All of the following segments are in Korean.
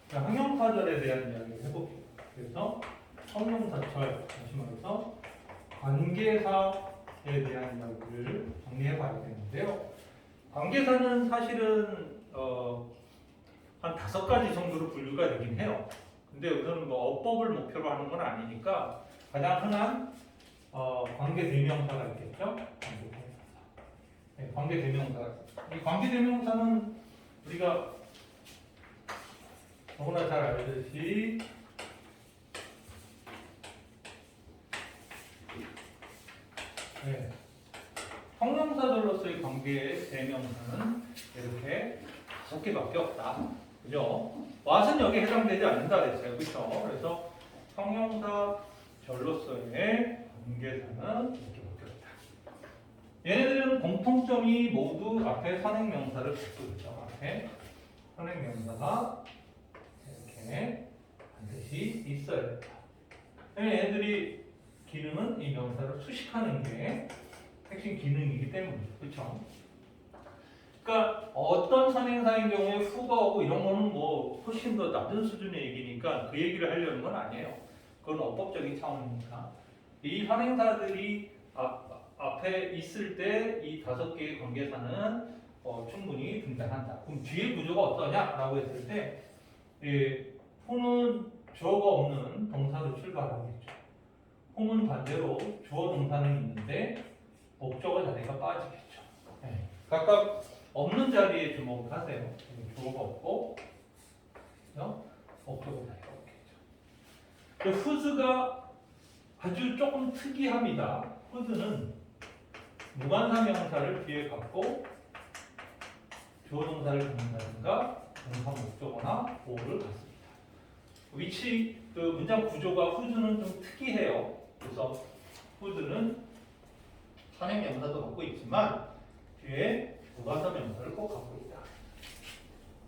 자, 형용사절에 대한 이야기를 해볼게요. 그래서 형용사절, 다시 말해서 관계사에 대한 이야기를 정리해봐야 되는데요. 관계사는 사실은 한 5가지 정도로 분류가 되긴 해요. 근데 우선은 뭐 어법을 목표로 하는 건 아니니까 가장 흔한 관계대명사가 있겠죠. 네, 관계대명사. 이 관계대명사는 우리가 너무나 잘 알듯이 네, 형용사들로서의 관계의 대명사는 이렇게 5개밖에 없다. 그죠? what은 여기에 해당되지 않는다 그랬어요. 그렇죠? 그래서 형용사절로서의 관계사는 이렇게밖에 없다. 얘네들은 공통점이 모두 앞에 선행명사를 갖고 있죠. 앞에 선행명사가 이렇게 반드시 있어야 된다. 얘네들이 기능은 이 명사를 수식하는 게 핵심 기능이기 때문이죠. 그렇죠? 그러니까 어떤 선행사인 경우에 후가 오고 이런 거는 뭐 훨씬 더 낮은 수준의 얘기니까 그 얘기를 하려는 건 아니에요. 그건 어법적인 차원이니까. 이 선행사들이 앞에 있을 때 이 5개의 관계사는 충분히 등장한다. 그럼 뒤에 구조가 어떠냐라고 했을 때 후는 주어가 없는 동사로 출발하겠죠. 후는 반대로 주어 동사는 있는데 목적어 자리가 빠지겠죠. 네. 각각 없는 자리에 주목을 하세요. 주어가 없고 목적어 자리가 없겠죠. 후즈가 아주 조금 특이합니다. 후즈는 무관사 명사를 뒤에 갖고 주어 동사를 갖는다든가 동사 목적어나 보호를 갖습니다. 위치, 그 문장 구조가 후즈는 좀 특이해요. 그래서 후즈는 선행명사도 갖고 있지만 뒤에 무관사 명사를 꼭 갖고 있다.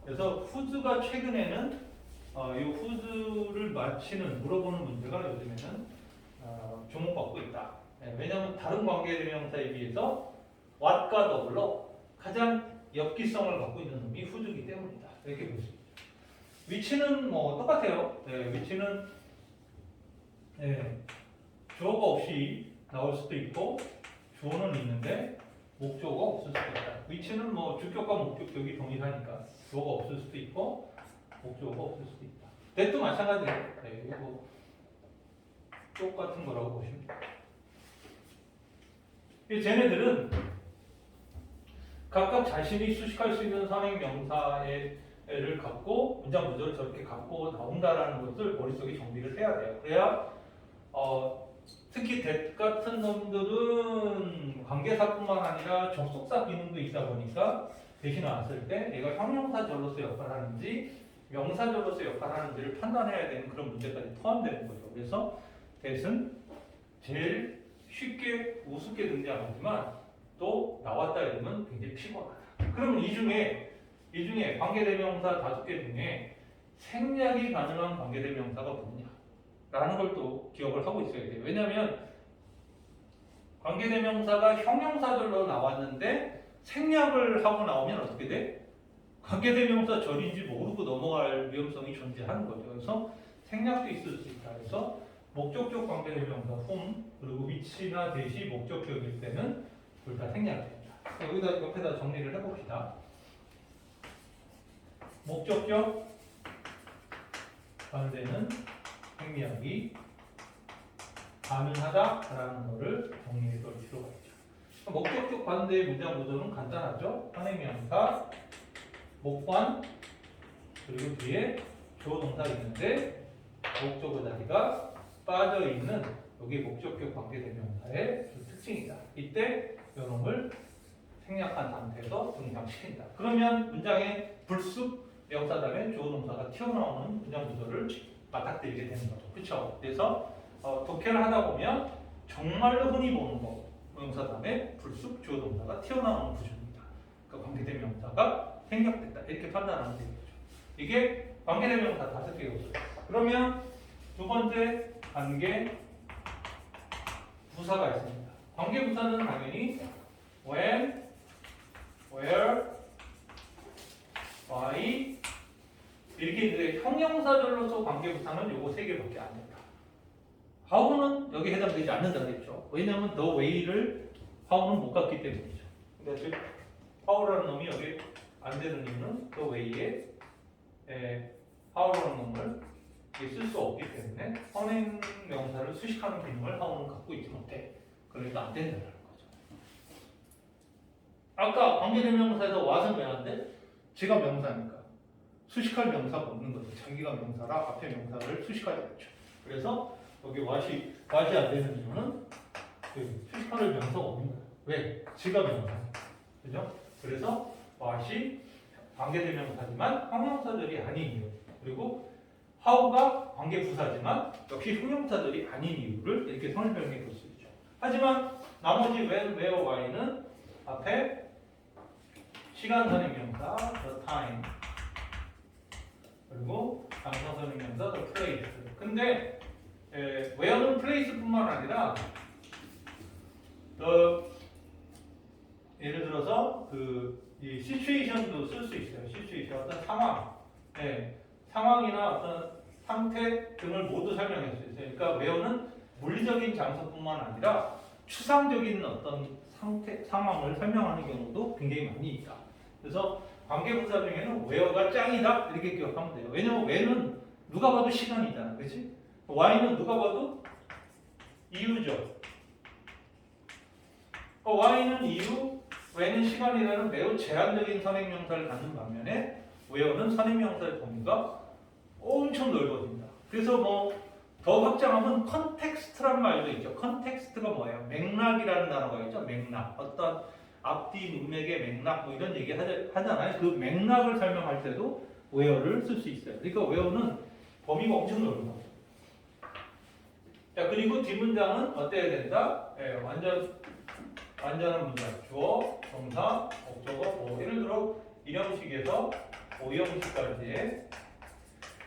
그래서 후즈가 최근에는 이 후즈를 맞히는 물어보는 문제가 요즘에는 주목받고 있다. 왜냐하면 다른 관계대명사에 비해서 what과 더불어 가장 엽기성을 갖고 있는 놈이 후즈이기 때문이다. 이렇게 볼 수 있죠. 위치는 뭐 똑같아요. 위치는 주어가 없이 나올 수도 있고 주어는 있는데 목적어가 없을 수도 있다. 위치는 뭐 주격과 목적격이 동일하니까 주어가 없을 수도 있고 목적어가 없을 수도 있다. that도 마찬가지예요. 이거 뭐 똑같은 거라고 보시면 됩니다. 쟤네들은 각각 자신이 수식할 수 있는 선행명사를 갖고 문장 구조를 저렇게 갖고 나온다라는 것을 머릿속에 정비를 해야 돼요. 그래야 특히 that 같은 놈들은 관계사뿐만 아니라 접속사 기능도 있다 보니까 대신 왔을 때 얘가 형용사절로서 역할하는지 명사절로서 역할하는지를 판단해야 되는 그런 문제까지 포함되는 거죠. 그래서 that은 제일 쉽게 우습게 등장하지만 또 나왔다 이러면 굉장히 피곤하다. 그러면 이 중에 관계대명사 5개 중에 생략이 가능한 관계대명사가 뭐냐? 라는 걸 또 기억을 하고 있어야 돼요. 왜냐하면 관계대명사가 형용사절로 나왔는데 생략을 하고 나오면 어떻게 돼? 관계대명사 절인지 모르고 넘어갈 위험성이 존재하는 거죠. 그래서 생략도 있을 수 있다. 그래서 목적격 관계대명사 whom 그리고 위치나 대시 목적격일 때는 둘 다 생략됩니다. 여기다 옆에다 정리를 해봅시다. 목적격 반대는 생략이 가능하다라는 것을 정리해 볼 필요가 있죠. 목적격 반대의 문장 구조는 간단하죠. 선행명사, 목관, 그리고 뒤에 주어 동사 있는데 목적어 자리가 빠져 있는 여기 목적격 관계대명사의 특징이다. 이때 요놈을 생략한 상태에서 등장시킨다. 그러면 문장에 불쑥 명사 다음에 주어 동사가 튀어나오는 문장 구조를 맞닥뜨리게 되는 거죠. 그렇죠? 그래서 독해를 하다 보면 정말로 흔히 보는 거 명사 다음에 불쑥 주어 동사가 튀어나오는 구조입니다. 그 관계대명사가 생략됐다. 이렇게 판단하면 되겠죠. 이게 관계대명사 5개가 있어요. 그러면 두 번째 관계 부사가 있습니다. 관계 부사는 당연히 when, where, 형용사절로서 관계부사는 요거 세 개밖에 안 된다. how는 여기 해당되지 않는다 그랬죠. 왜냐하면 the way를 how는 못 갔기 때문이죠. 근데 즉 how라는 놈이 여기 안 되는 이유는 the way에 how라는 놈을 쓸 수 없기 때문에 선행 명사를 수식하는 기능을 how는 갖고 있지 못해. 그러니까 안 된다는 거죠. 아까 관계대명사에서 what은 왜 안 돼? 지가 명사니까 수식할 명사가 없는 거죠. 자기가 명사라 앞에 명사를 수식하지 않죠. 그래서 여기 what이 안 되는 이유는 수식할 명사가 없는 거예요. 왜? 지가 명사. 그죠? 그래서 what이 관계대명사지만 형용사들이 아닌 이유. 그리고 how가 관계부사지만 역시 형용사들이 아닌 이유를 이렇게 설명해 볼 수 있죠. 하지만 나머지 when, where, why는 앞에 시간 선행명사 the time 그리고 장소 선행명사 the place. 근데 where는 place뿐만 아니라 예를 들어서 이 situation도 쓸 수 있어요. situation 어떤 상황, 상황이나 어떤 상태 등을 모두 설명할 수 있어요. 그러니까 where는 물리적인 장소뿐만 아니라 추상적인 어떤 상황을 설명하는 경우도 굉장히 많이 있다. 그래서 관계부사 중에는 where가 짱이다 이렇게 기억하면 돼요. 왜냐면 where는 누가 봐도 시간이잖아, 그렇지? why는 누가 봐도 이유죠. why는 이유, when은 시간이라는 매우 제한적인 선행명사를 갖는 반면에 where는 선행명사의 범위가 엄청 넓어진다. 그래서 뭐 더 확장하면 컨텍스트라는 말도 있죠. 컨텍스트가 뭐예요? 맥락이라는 단어가 있죠. 맥락. 어떤 앞뒤 문맥의 맥락 뭐 이런 얘기 하잖아요. 그 맥락을 설명할 때도 where를 쓸 수 있어요. 그러니까 where는 범위가 엄청 넓은 거죠. 자, 그리고 뒷문장은 어때야 된다? 완전한 문장. 주어, 동사, 목적어, 뭐 예를 들어 1형식에서 5형식까지의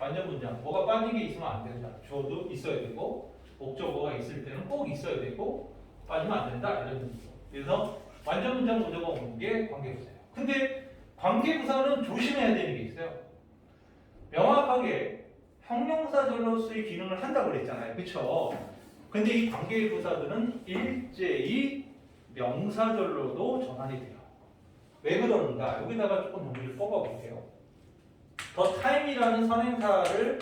완전 문장. 뭐가 빠진 게 있으면 안 된다. 주어도 있어야 되고 목적어가 있을 때는 꼭 있어야 되고 빠지면 안 된다. 이런 뜻이죠. 그래서 완전 문장 구조가 오는 게 관계부사예요. 근데 관계부사는 조심해야 되는 게 있어요. 명확하게 형용사절로서의 기능을 한다고 그랬잖아요. 그렇죠? 근데 이 관계부사들은 일제히 명사절로도 전환이 돼요. 왜 그러는가? 여기다가 조금 논리를 뽑아볼게요. 더 타임이라는 선행사를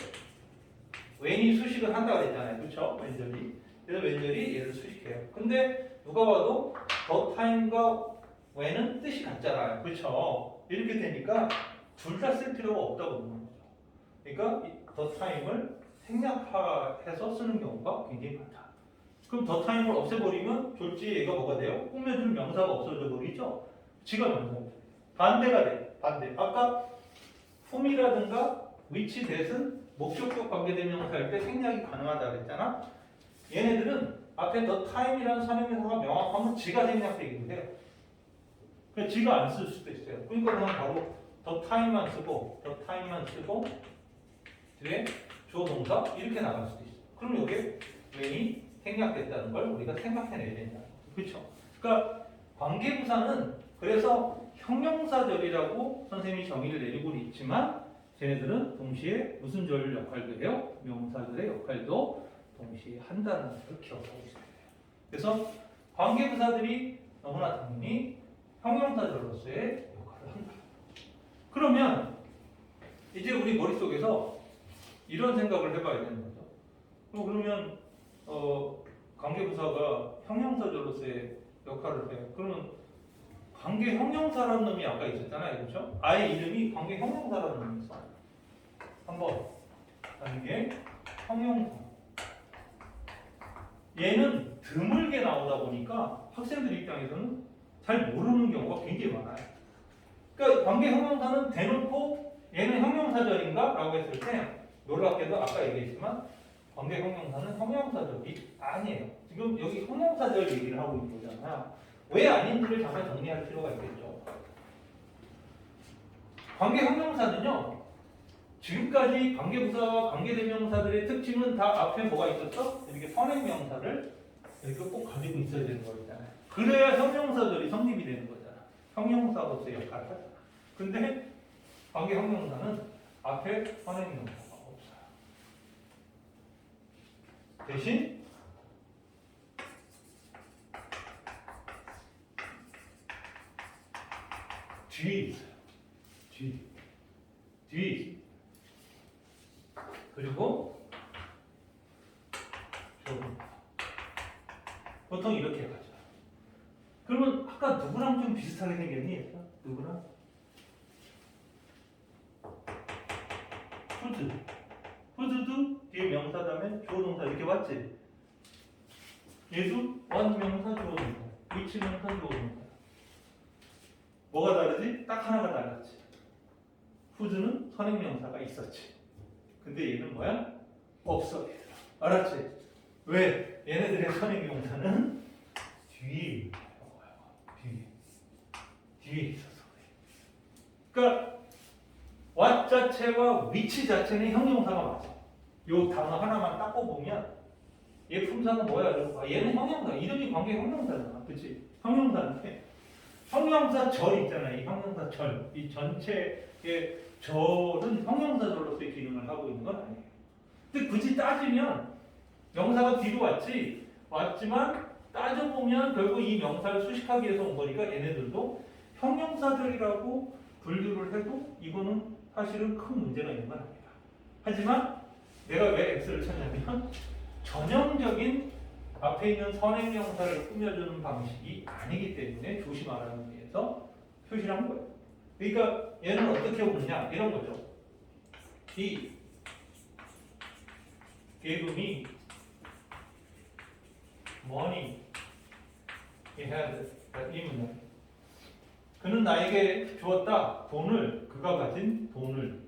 when이 수식을 한다고 했잖아요. 그렇죠? 왼절이. 그래서 왼절이 얘를 수식해요. 근데 누가 봐도 더 타임과 when은 뜻이 같잖아요. 그렇죠? 이렇게 되니까 둘 다 쓸 필요가 없다고 보는 거죠. 그러니까 더 타임을 생략해서 쓰는 경우가 굉장히 많다. 그럼 더 타임을 없애버리면 졸지 얘가 뭐가 돼요? 꾸며줄 명사가 없어져 버리죠? 지가 명사가 반대가 돼. 반대. 아까 whom이라든가 which, that은 목적격 관계대명사일 때 생략이 가능하다고 했잖아. 얘네들은 앞에 the time이라는 선행명사가 명확하면 지가 생략되기도 해요. 그래서 지가 안 쓸 수도 있어요. 그러니까 그냥 바로 the time만 쓰고 뒤에 주어 동사 이렇게 나갈 수도 있어요. 그럼 여기에 when이 생략됐다는 걸 우리가 생각해내야 된다는 거죠. 그렇죠? 그러니까 관계부사는 그래서 형용사절이라고 선생님이 정의를 내리고 있지만 쟤네들은 동시에 무슨 절 역할도 해요? 명사절의 역할도 동시에 한다는 것을 기억하고 있어야 돼요. 그래서 관계부사들이 너무나 당연히 형용사절로서의 역할을 한다. 그러면 이제 우리 머릿속에서 이런 생각을 해봐야 되는 거죠. 그러면 관계부사가 형용사절로서의 역할을 해요. 그러면 관계 형용사라는 놈이 아까 있었잖아요. 그렇죠? 아예 이름이 관계 형용사라는 놈이 있어요. 한번 관계 형용사. 얘는 드물게 나오다 보니까 학생들 입장에서는 잘 모르는 경우가 굉장히 많아요. 그러니까 관계 형용사는 대놓고 얘는 형용사절인가? 라고 했을 때 놀랍게도 아까 얘기했지만 관계 형용사는 형용사절이 아니에요. 지금 여기 형용사절 얘기를 하고 있는 거잖아요. 왜 아닌지를 잠깐 정리할 필요가 있겠죠. 관계 형용사는요. 지금까지 관계부사와 관계대명사들의 특징은 다 앞에 뭐가 있었어? 이렇게 선행명사를 이렇게 꼭 가지고 있어야 되는 거잖아요. 그래야 형용사절이 성립이 되는 거잖아. 형용사로서의 역할을 하잖아. 근데 관계 형용사는 앞에 선행명사가 대신 뒤에 있어요. 뒤에 있어요. 그리고 보통 이렇게 가죠. 그러면 아까 누구랑 좀 비슷하게 생겼니? 누구랑? 푸드도 뒤에 명사 다음에 주어 동사 이렇게 왔지? 얘도 원명사 주어 동사, 위치 명사 주어 동사. 뭐가 다르지? 딱 하나가 달랐지. 푸드는 선행명사가 있었지. 근데 얘는 뭐야? 없어. 알았지? 왜? 얘네들의 선행명사는 뒤에 있어서 그래. 그러니까 what 자체와 위치 자체는 형용사가 맞아. 요 단어 하나만 딱 뽑으면 얘 품사는 뭐야? 이러고 얘는 형용사. 이름이 관계 형용사잖아. 그치? 형용사인데 형용사 절 있잖아. 이 형용사 절. 이 전체의 절은 형용사절로서의 기능을 하고 있는 건 아니에요. 근데 굳이 따지면 명사가 뒤로 왔지만 따져보면 결국 이 명사를 수식하기 위해서 온 거니까 얘네들도 형용사절이라고 분류를 해도 이거는 사실은 큰 문제가 있는 건 아니다. 하지만 내가 왜 X를 찾냐면 전형적인 앞에 있는 선행명사를 꾸며주는 방식이 아니기 때문에 조심하라는 의미에서 표시를 한 거예요. 그러니까 얘는 어떻게 오느냐 이런 거죠. 이 gave me money he had 이 문장. 그는 나에게 주었다. 돈을. 그가 가진 돈을.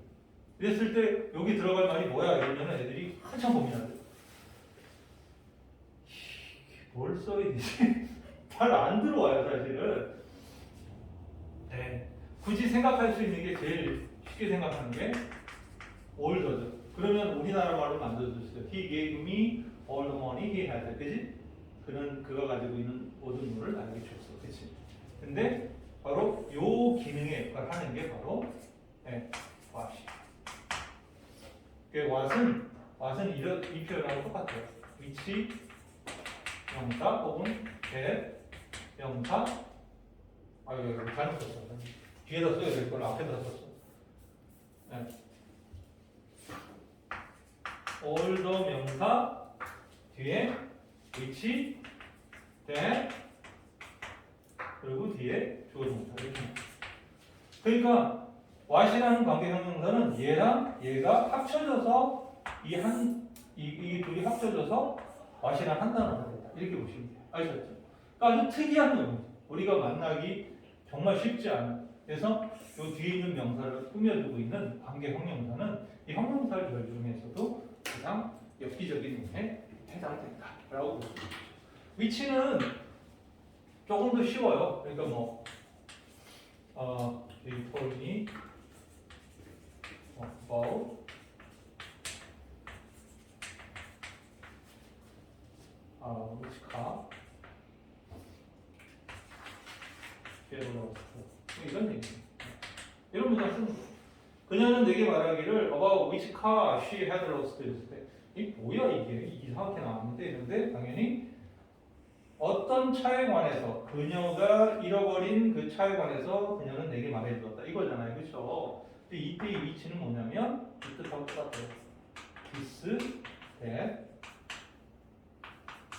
이랬을 때 여기 들어갈 말이 뭐야? 이러면 애들이 한참 고민하죠. 뭘 써야 되지? 잘 안 들어와요 사실은. 네. 굳이 생각할 수 있는 게 제일 쉽게 생각하는 게 older죠. 그러면 우리나라 말로 만들어줬어요. He gave me all the money he had. 그지? 그가 가지고 있는 모든 돈을 나에게 줬어. 그치? 근데 바로 요 기능의 역할을 하는 게 바로 what이. what은 이 표현하고 똑같아요. 위치 명사 혹은 명사. 아유 잘못 썼어. 뒤에다 써야 될 걸 앞에다 썼어. older 명사 뒤에 위치 그리고 뒤에 주어 동사 이렇게. 그러니까 what이라는 관계 형용사는 얘랑 얘가 합쳐져서 이 둘이 합쳐져서 what이란 한 단어가 된다. 이렇게 보시면 돼요. 아시겠죠? 그러니까 아주 특이한 놈이죠. 우리가 만나기 정말 쉽지 않은. 그래서 이 뒤에 있는 명사를 꾸며주고 있는 관계 형용사는 이 형용사를 별 중에서도 가장 엽기적인 놈에 해당된다라고 볼 수 있죠. 위치는 조금 더 쉬워요. 그러니까 뭐 they told me about which car she had lost. 이런 얘기. 이런 문장 쓰는 거예요. 그녀는 내게 말하기를 about which car she had lost 했을 때 이 뭐야 이게 이상하게 나왔는데 이런데 당연히 어떤 차에 관해서 그녀가 잃어버린 그 차에 관해서 그녀는 내게 말해주었다 이거잖아요. 그렇죠? 근데 이때의 위치는 뭐냐면 이 뜻하고 똑같아요. this, that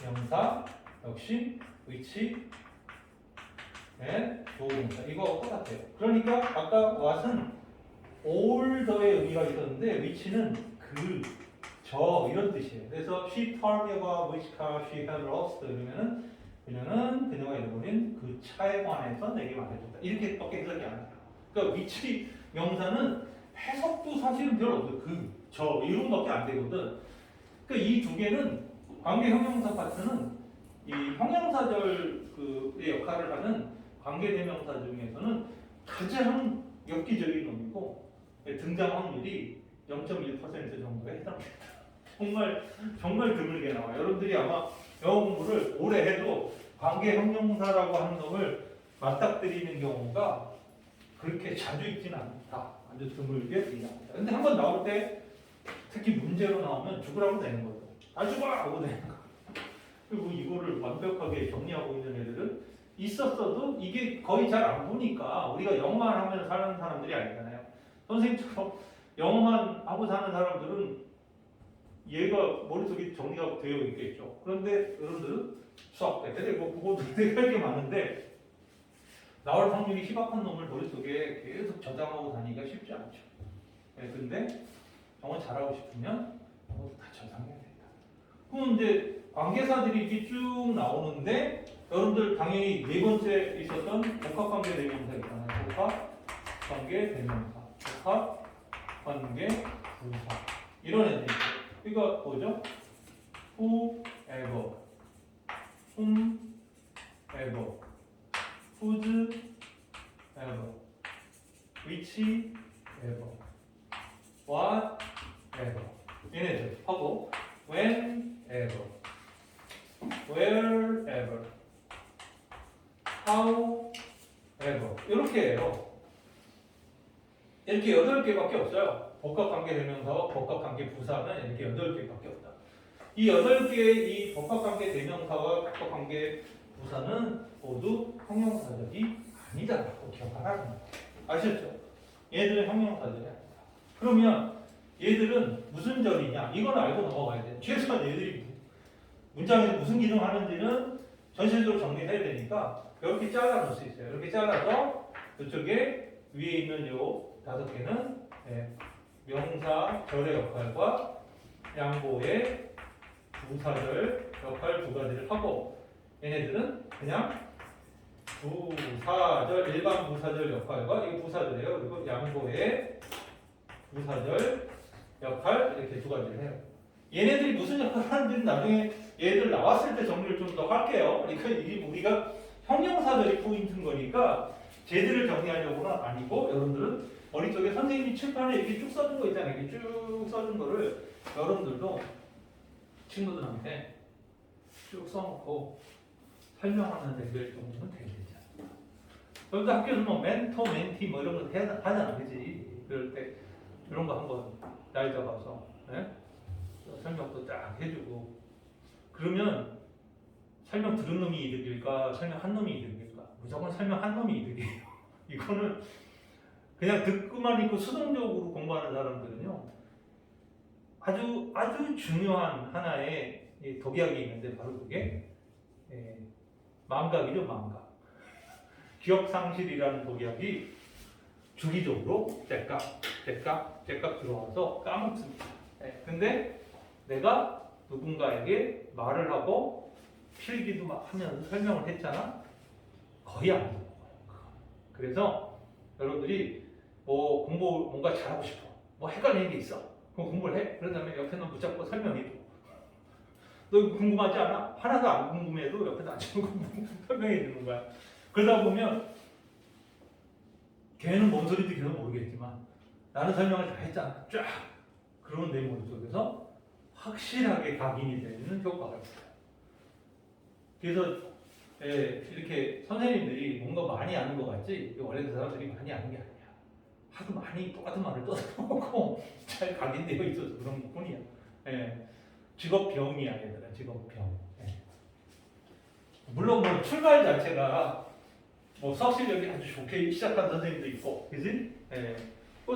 명사 역시 위치 조동사 이거 똑같아요. 그러니까 아까 what은 older의 의미가 있었는데 위치는 이런 뜻이에요. 그래서 she told me about which car she had lost 이러면은 그녀가 잃어버린 그 차에 관해서 내게 말해줬다. 이렇게밖에 해석이 안 돼요. 그러니까 위치 명사는 해석도 사실은 별로 없어요. 이름밖에 안 되거든. 그러니까 이 두 개는 관계 형용사 파트는 이 형용사절의 역할을 하는 관계 대명사 중에서는 가장 엽기적인 놈이고 등장 확률이 0.1% 정도에 해당됩니다. 정말 드물게 나와요. 여러분들이 아마 영어 공부를 오래 해도 관계 형용사라고 하는 놈을 맞닥뜨리는 경우가 그렇게 자주 있지는 않다. 아주 드물게 등장합니다. 근데 한번 나올 때 특히 문제로 나오면 죽으라고 되는 거죠. 다 죽어! 하고 되는 거. 그리고 이거를 완벽하게 정리하고 있는 애들은 있었어도 이게 거의 잘 안 보니까 우리가 영어만 하면 사는 사람들이 아니잖아요. 선생님처럼 영어만 하고 사는 사람들은 얘가 머릿속에 정리가 되어 있겠죠. 그런데 여러분들은 수학 때 그리고 국어도 되게 할 게 많은데 나올 확률이 희박한 놈을 머릿속에 계속 저장하고 다니기가 쉽지 않죠. 네, 근데 영어 잘하고 싶으면 영어도 다 저장해야 된다. 그럼 이제 관계사들이 이렇게 쭉 나오는데 여러분들 당연히 네 번째 있었던 복합관계 대명사 있잖아요. 복합관계 대명사, 복합관계 부사 이런 애들 있죠. 이거 뭐죠? whoever, whomever, whosever, whichever, whatever 얘네들 하고 whenever, wherever, however 이렇게 해요. 이렇게 8개밖에 없어요. 복합관계대명사와 복합관계부사는 이렇게 8개밖에 없다. 이 8개의 이 복합관계 대명사와 복합관계 부사는 모두 형용사절이 아니다라고 기억하라는 거예요. 아셨죠? 얘들은 형용사절이 아니다. 그러면 얘들은 무슨 절이냐? 이건 알고 넘어가야 돼. 최소한 얘들이 문장에서 무슨 기능을 하는지는 전체적으로 정리해야 되니까 이렇게 잘라 놓을 수 있어요. 이렇게 잘라서 이쪽에 위에 있는 요 5개는 명사 절의 역할과 양보의 부사절 역할 두 가지를 하고 얘네들은 그냥 부사절 일반 부사절 역할과 이게 부사절이에요. 그리고 양보의 부사절 역할 이렇게 두 가지를 해요. 얘네들이 무슨 역할을 하는지는 나중에 얘들 나왔을 때 정리를 좀 더 할게요. 그러니까 이게 우리가 형용사절이 포인트인 거니까 쟤들을 정리하려고는 아니고 여러분들은 머릿속에 선생님이 칠판에 이렇게 쭉 써준 거 있잖아요. 이렇게 쭉 써준 거를 여러분들도 친구들한테 쭉 써놓고 설명하는 레벨 정도는 되게 되지 않나. 여러분들 학교에서 뭐 멘토, 멘티 뭐 이런 거 하잖아, 그지? 그럴 때 이런 거 한번 날 잡아서 설명도 딱 해주고 그러면 설명 들은 놈이 이득일까? 설명 한 놈이 이득일까? 무조건 설명 한 놈이 이득이에요. 이거는 그냥 듣고만 있고 수동적으로 공부하는 사람들은요 아주 중요한 하나의 독약이 있는데 바로 그게 망각이죠. 망각. 기억상실이라는 독약이 주기적으로 째깍 들어와서 까먹습니다. 근데 내가 누군가에게 말을 하고 필기도 막 하면서 설명을 했잖아. 거의 안 들어요. 그래서 여러분들이 뭐 공부 뭔가 잘하고 싶어. 뭐 헷갈리는 게 있어. 그럼 공부를 해. 그런 다음에 옆에 놈 붙잡고 설명해줘. 너 이거 궁금하지 않아? 하나도 안 궁금해도 옆에서 앉혀놓고 설명해 주는 거야. 그러다 보면 걔는 뭔 소리인지 걔는 모르겠지만 나는 설명을 다 했잖아. 쫙. 그러면 내 머릿속에서 확실하게 각인이 되는 효과가 있어요. 그래서 이렇게 선생님들이 뭔가 많이 아는 것 같지 원래 그 사람들이 많이 아는 게 아니야. 하도 많이 똑같은 말을 떠들어놓고 잘 각인되어 있어서 그런 것 뿐이야. 직업병이야 얘들아. 직업병. 물론 뭐 출발 자체가 뭐 수학 실력이 아주 좋게 시작한 선생님도 있고 그지?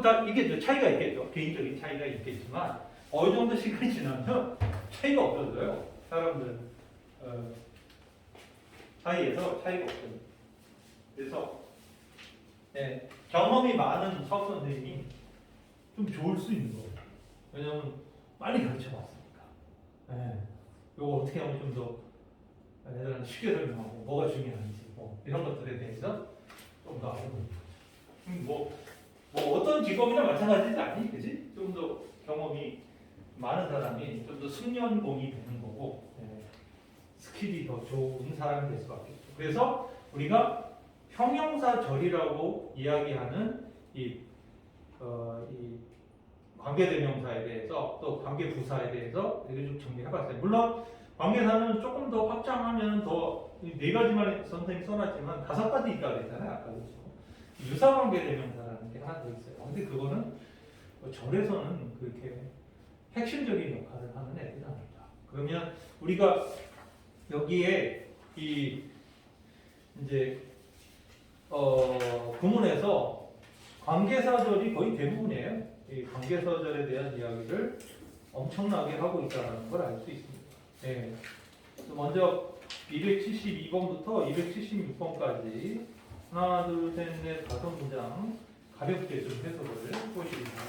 다 이게 차이가 있겠죠. 개인적인 차이가 있겠지만 어느 정도 시간이 지나면 차이가 없어져요. 사람들 사이에서 차이가 없어요. 그래서 경험이 많은 수학 선생님이 좀 좋을 수 있는 거예요. 왜냐면 많이 가르쳐 봤으니까. 이거 어떻게 하면 좀 더 애들한테 쉽게 설명하고 뭐가 중요한지 뭐 이런 것들에 대해서 좀 더 알고 있는 거죠. 뭐 어떤 직업이나 마찬가지지 않니? 그지? 좀 더 경험이 많은 사람이 좀 더 숙련공이 되는 거고 스킬이 더 좋은 사람이 될 수밖에 없죠. 그래서 우리가 형용사절이라고 이야기하는 이 관계대명사에 대해서 또 관계부사에 대해서 이렇게 좀 정리해봤어요. 물론 관계사는 조금 더 확장하면 더 4가지만 선생님이 써놨지만 5가지 있다고 했잖아요. 아까 그렇죠. 유사관계대명사라는 게 하나 더 있어요. 근데 그거는 절에서는 그렇게 핵심적인 역할을 하는 애들은 아니다. 그러면 우리가 여기에 이 이제 구문에서 관계사절이 거의 대부분이에요. 이 관계사절에 대한 이야기를 엄청나게 하고 있다는 걸 알 수 있습니다. 예. 먼저 272번부터 276번까지 하나, 둘, 셋, 넷, 다섯 문장 가볍게 좀 해석을 보여드립니다.